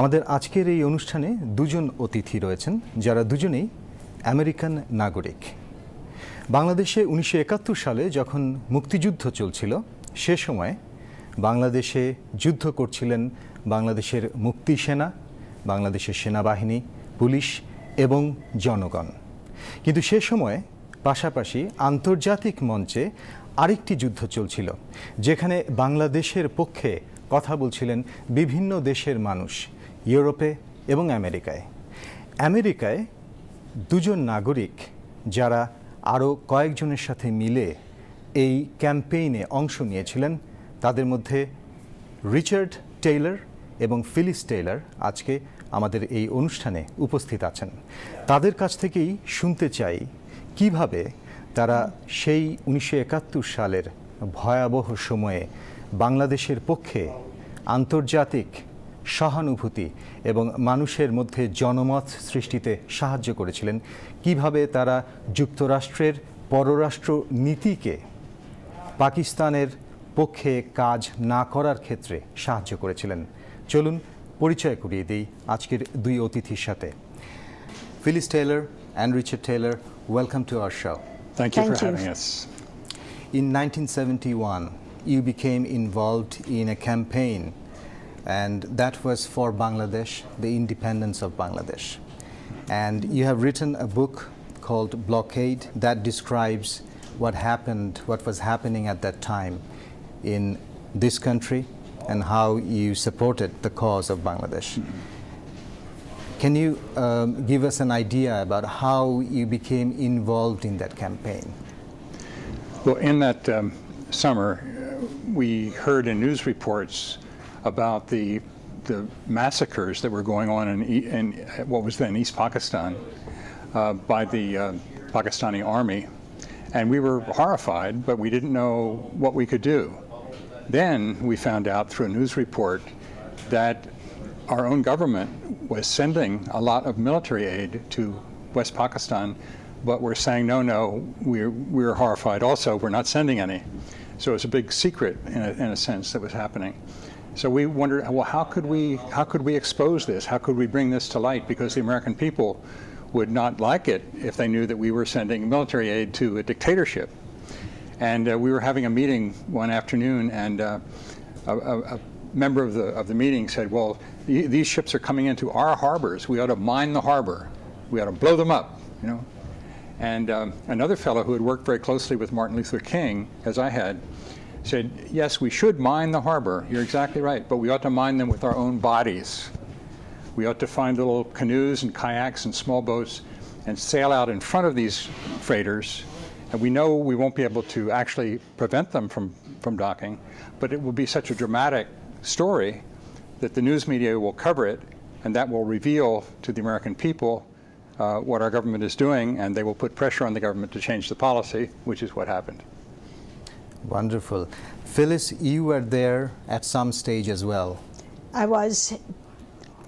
আমাদের আজকের এই অনুষ্ঠানে দুজন অতিথি রয়েছেন যারা দুজনেই আমেরিকান নাগরিক। বাংলাদেশে 1971 সালে যখন মুক্তিযুদ্ধ চলছিল সে সময় বাংলাদেশে যুদ্ধ করছিলেন বাংলাদেশের মুক্তি সেনা, বাংলাদেশের সেনাবাহিনী, পুলিশ এবং জনগণ। কিন্তু সে সময় পাশাপাশি আন্তর্জাতিক মঞ্চে আরেকটি যুদ্ধ চলছিল যেখানে বাংলাদেশের পক্ষে কথা বলছিলেন বিভিন্ন দেশের মানুষ, ইউরোপে এবং আমেরিকায়। আমেরিকায় দুজন নাগরিক যারা আরও কয়েকজনের সাথে মিলে এই ক্যাম্পেইনে অংশ নিয়েছিলেন, তাদের মধ্যে রিচার্ড টেইলর এবং ফিলিস টেইলর আজকে আমাদের এই অনুষ্ঠানে উপস্থিত আছেন। তাদের কাছ থেকেই শুনতে চাই কিভাবে তারা সেই 1971 সালের ভয়াবহ সময়ে বাংলাদেশের পক্ষে আন্তর্জাতিক সহানুভূতি এবং মানুষের মধ্যে জনমত সৃষ্টিতে সাহায্য করেছিলেন, কিভাবে তারা যুক্তরাষ্ট্রের পররাষ্ট্র নীতিকে পাকিস্তানের পক্ষে কাজ না করার ক্ষেত্রে সাহায্য করেছিলেন। চলুন পরিচয় করিয়ে দিই আজকের দুই অতিথির সাথে। Phyllis Taylor and Richard Taylor, welcome to our show. Thank you for having us. In 1971, you became involved in a campaign, and that was for Bangladesh, the independence of Bangladesh. And you have written a book called Blockade that describes what happened, what was happening at that time in this country and how you supported the cause of Bangladesh. Can you give us an idea about how you became involved in that campaign? Well, in that summer, we heard in news reports about the massacres that were going on in what was then East Pakistan by the Pakistani army, and we were horrified, but we didn't know what we could do. Then we found out through a news report that our own government was sending a lot of military aid to West Pakistan, but we're saying, no, we're horrified also, we're not sending any. So it's a big secret in a sense that was happening. So we wondered, well, how could we expose this? How could we bring this to light? Because the American people would not like it if they knew that we were sending military aid to a dictatorship. And we were having a meeting one afternoon, and a member of the meeting said, well, these ships are coming into our harbors. We ought to mine the harbor. We ought to blow them up, you know. And another fellow who had worked very closely with Martin Luther King, as I had, said, yes, we should mine the harbor. You're exactly right, but we ought to mine them with our own bodies. We ought to find little canoes and kayaks and small boats and sail out in front of these freighters. And we know we won't be able to actually prevent them from docking, but it will be such a dramatic story that the news media will cover it, and that will reveal to the American people what our government is doing, and they will put pressure on the government to change the policy, which is what happened. Wonderful. Phyllis, you were there at some stage as well. I was.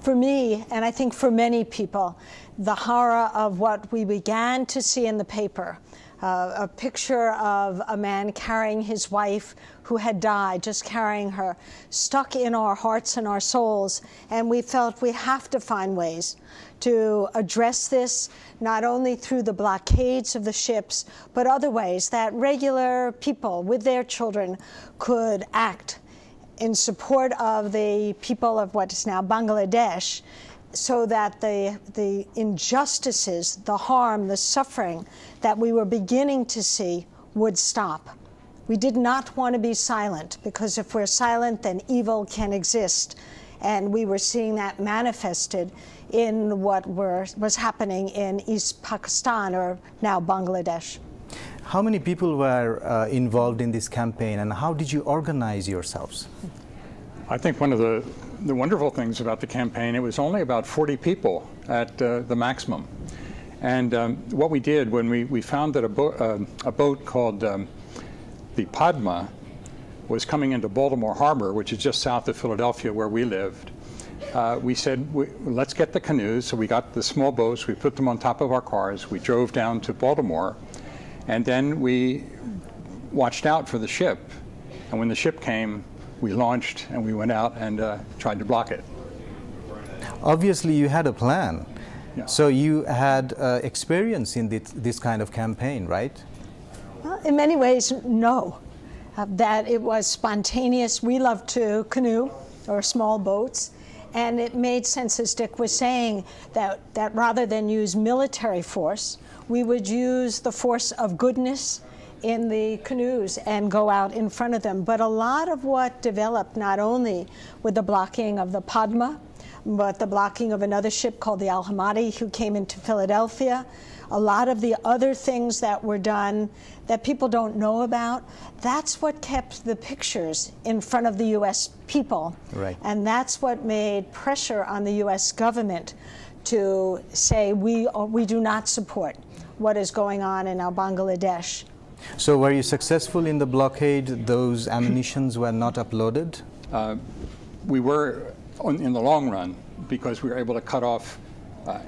For me, and I think for many people, the horror of what we began to see in the paper, a picture of a man carrying his wife who had died, just carrying her, stuck in our hearts and our souls. And we felt we have to find ways to address this, not only through the blockades of the ships, but other ways that regular people with their children could act in support of the people of what is now Bangladesh, so that the injustices, the harm, the suffering that we were beginning to see would stop. We did not want to be silent, because if we're silent, then evil can exist. And we were seeing that manifested in what was happening in East Pakistan, or now Bangladesh. How many people were involved in this campaign, and how did you organize yourselves? I think one of the wonderful things about the campaign, it was only about 40 people at the maximum. And what we did when we found that a boat called the Padma was coming into Baltimore Harbor, which is just south of Philadelphia where we lived, we said, let's get the canoes. So we got the small boats, we put them on top of our cars, we drove down to Baltimore, and then we watched out for the ship. And when the ship came, we launched and we went out and tried to block it. Obviously, you had a plan. Yeah. So you had experience in this kind of campaign, right? Well, in many ways, no. That it was spontaneous. We love to canoe or small boats. And it made sense, as Dick was saying, that rather than use military force, we would use the force of goodness in the canoes and go out in front of them. But a lot of what developed, not only with the blocking of the Padma, but the blocking of another ship called the Al Hamadi, who came into Philadelphia, a lot of the other things that were done that people don't know about, that's what kept the pictures in front of the U.S. people. Right. And that's what made pressure on the U.S. government to say we do not support what is going on in Bangladesh. So were you successful in the blockade? Those ammunitions were not uploaded? We were, in the long run, because we were able to cut off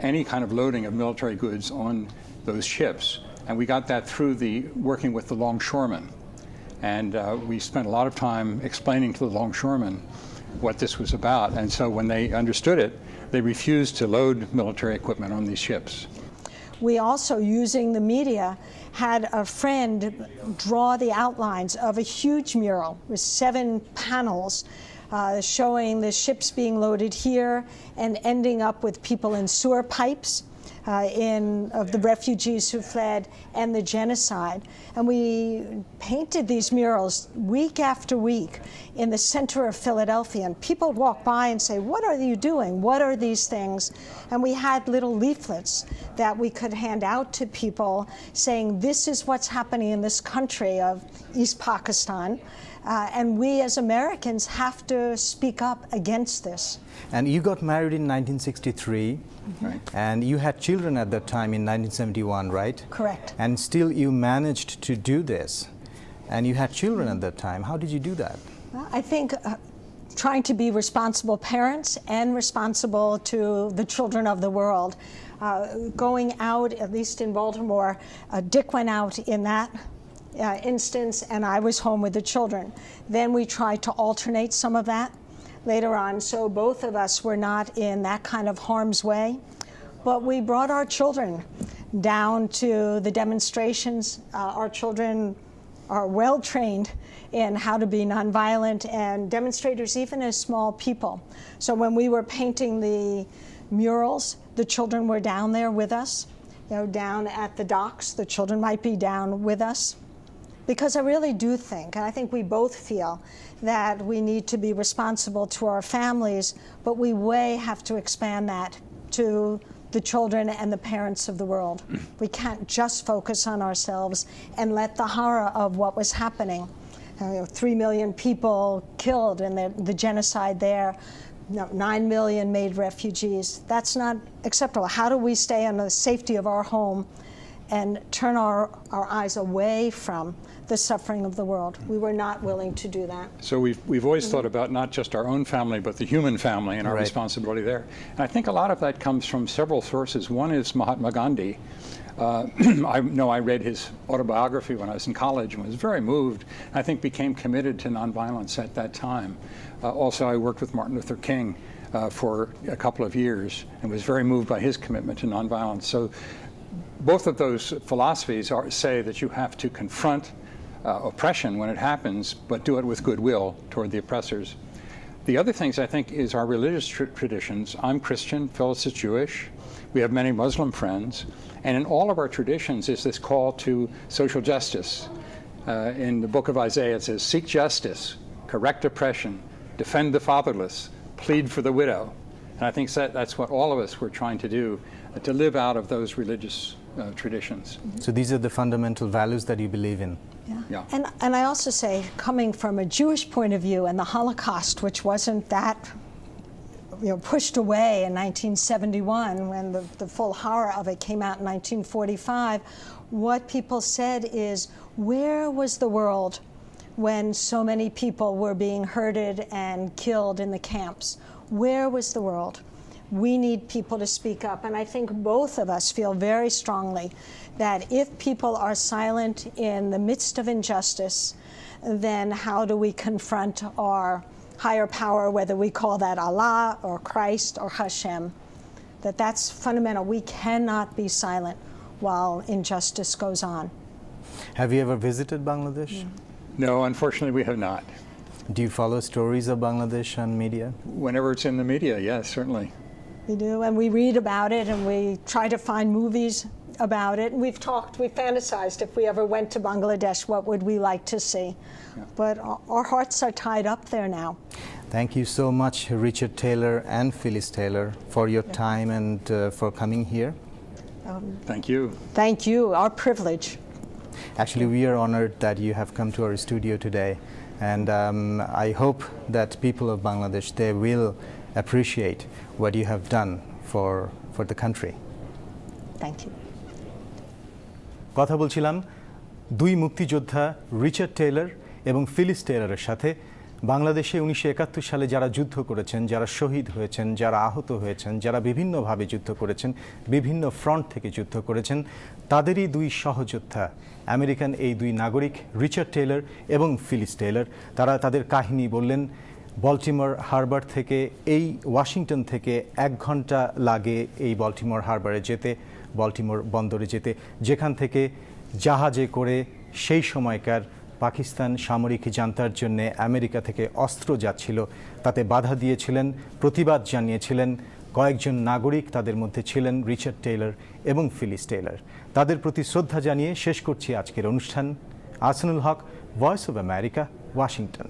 any kind of loading of military goods on those ships. And we got that through working with the longshoremen. And we spent a lot of time explaining to the longshoremen what this was about. And so when they understood it, they refused to load military equipment on these ships. We also, using the media, had a friend draw the outlines of a huge mural with 7 panels showing the ships being loaded here and ending up with people in sewer pipes of the refugees who fled and the genocide. And we painted these murals week after week in the center of Philadelphia. And people would walk by and say, "What are you doing? What are these things?" And we had little leaflets that we could hand out to people saying, "This is what's happening in this country of East Pakistan." And we as Americans have to speak up against this. And you got married in 1963, Right. and you had children at that time in 1971, right? Correct. And still you managed to do this. And you had children at that time. How did you do that? Well, I think trying to be responsible parents and responsible to the children of the world. Going out, at least in Baltimore, Dick went out in that instance, and I was home with the children. Then we tried to alternate some of that later on, so both of us were not in that kind of harm's way. But we brought our children down to the demonstrations. Our children are well trained in how to be nonviolent and demonstrators, even as small people. So when we were painting the murals, the children were down there with us. Down at the docks, the children might be down with us. Because I really do think, and I think we both feel, that we need to be responsible to our families, but we have to expand that to the children and the parents of the world. We can't just focus on ourselves and let the horror of what was happening, 3 million people killed in the genocide there, 9 million made refugees. That's not acceptable. How do we stay in the safety of our home and turn our eyes away from the suffering of the world? We were not willing to do that. So we've always thought about not just our own family, but the human family and our Right. responsibility there. And I think a lot of that comes from several sources. One is Mahatma Gandhi. I know I read his autobiography when I was in college and was very moved. I think became committed to nonviolence at that time. Also, I worked with Martin Luther King for a couple of years and was very moved by his commitment to nonviolence. So both of those philosophies say that you have to confront oppression when it happens, but do it with goodwill toward the oppressors. The other things, I think, is our religious traditions. I'm Christian, Phyllis is Jewish. We have many Muslim friends. And in all of our traditions is this call to social justice. In the book of Isaiah, it says, "Seek justice, correct oppression, defend the fatherless, plead for the widow." And I think that's what all of us were trying to do, to live out of those religious traditions. So these are the fundamental values that you believe in. Yeah. And I also say, coming from a Jewish point of view, and the Holocaust, which wasn't that pushed away in 1971 when the full horror of it came out in 1945, what people said is, where was the world when so many people were being herded and killed in the camps? Where was the world? We need people to speak up. And I think both of us feel very strongly that if people are silent in the midst of injustice, then how do we confront our higher power, whether we call that Allah or Christ or Hashem, that's fundamental. We cannot be silent while injustice goes on. Have you ever visited Bangladesh? No, unfortunately, we have not. Do you follow stories of Bangladesh on media? Whenever it's in the media, yes, certainly. We do, and we read about it, and we try to find movies about it. And we fantasized if we ever went to Bangladesh, what would we like to see? But our hearts are tied up there now. Thank you so much, Richard Taylor and Phyllis Taylor, for your time and for coming here. Thank you. Thank you, our privilege. Actually, we are honored that you have come to our studio today, and I hope that people of Bangladesh, they will appreciate what you have done for the country. Thank you. কথা বলছিলাম দুই মুক্তিযোদ্ধা Richard Taylor এবং fleece টেইলরের সাথে। বাংলাদেশে 1971 সালে যারা যুদ্ধ করেছেন, যারা শহীদ হয়েছেন, যারা আহত হয়েছেন, যারা বিভিন্নভাবে যুদ্ধ করেছেন, বিভিন্ন ফ্রন্ট থেকে যুদ্ধ করেছেন, তাদেরই দুই সহযোদ্ধা আমেরিকান এই দুই নাগরিক রিচার্ড টেইলর এবং ফিলিস টেইলর। তারা তাদের কাহিনী বললেন। বল্টিমোর হারবার থেকে এই ওয়াশিংটন থেকে 1 ঘন্টা লাগে এই বল্টিমোর হারবারে যেতে, বল্টিমোর বন্দরে যেতে, যেখান থেকে জাহাজে করে সেই সময়কার পাকিস্তান সামরিক জান্তার জন্য আমেরিকা থেকে অস্ত্র যাচ্ছিল, তাতে বাধা দিয়েছিলেন, প্রতিবাদ জানিয়েছিলেন কয়েকজন নাগরিক। তাদের মধ্যে ছিলেন রিচার্ড টেইলর এবং ফিলিস টেইলর। তাদের প্রতি শ্রদ্ধা জানিয়ে শেষ করছি আজকের অনুষ্ঠান। আহসানুল হক, ভয়েস অব আমেরিকা, ওয়াশিংটন।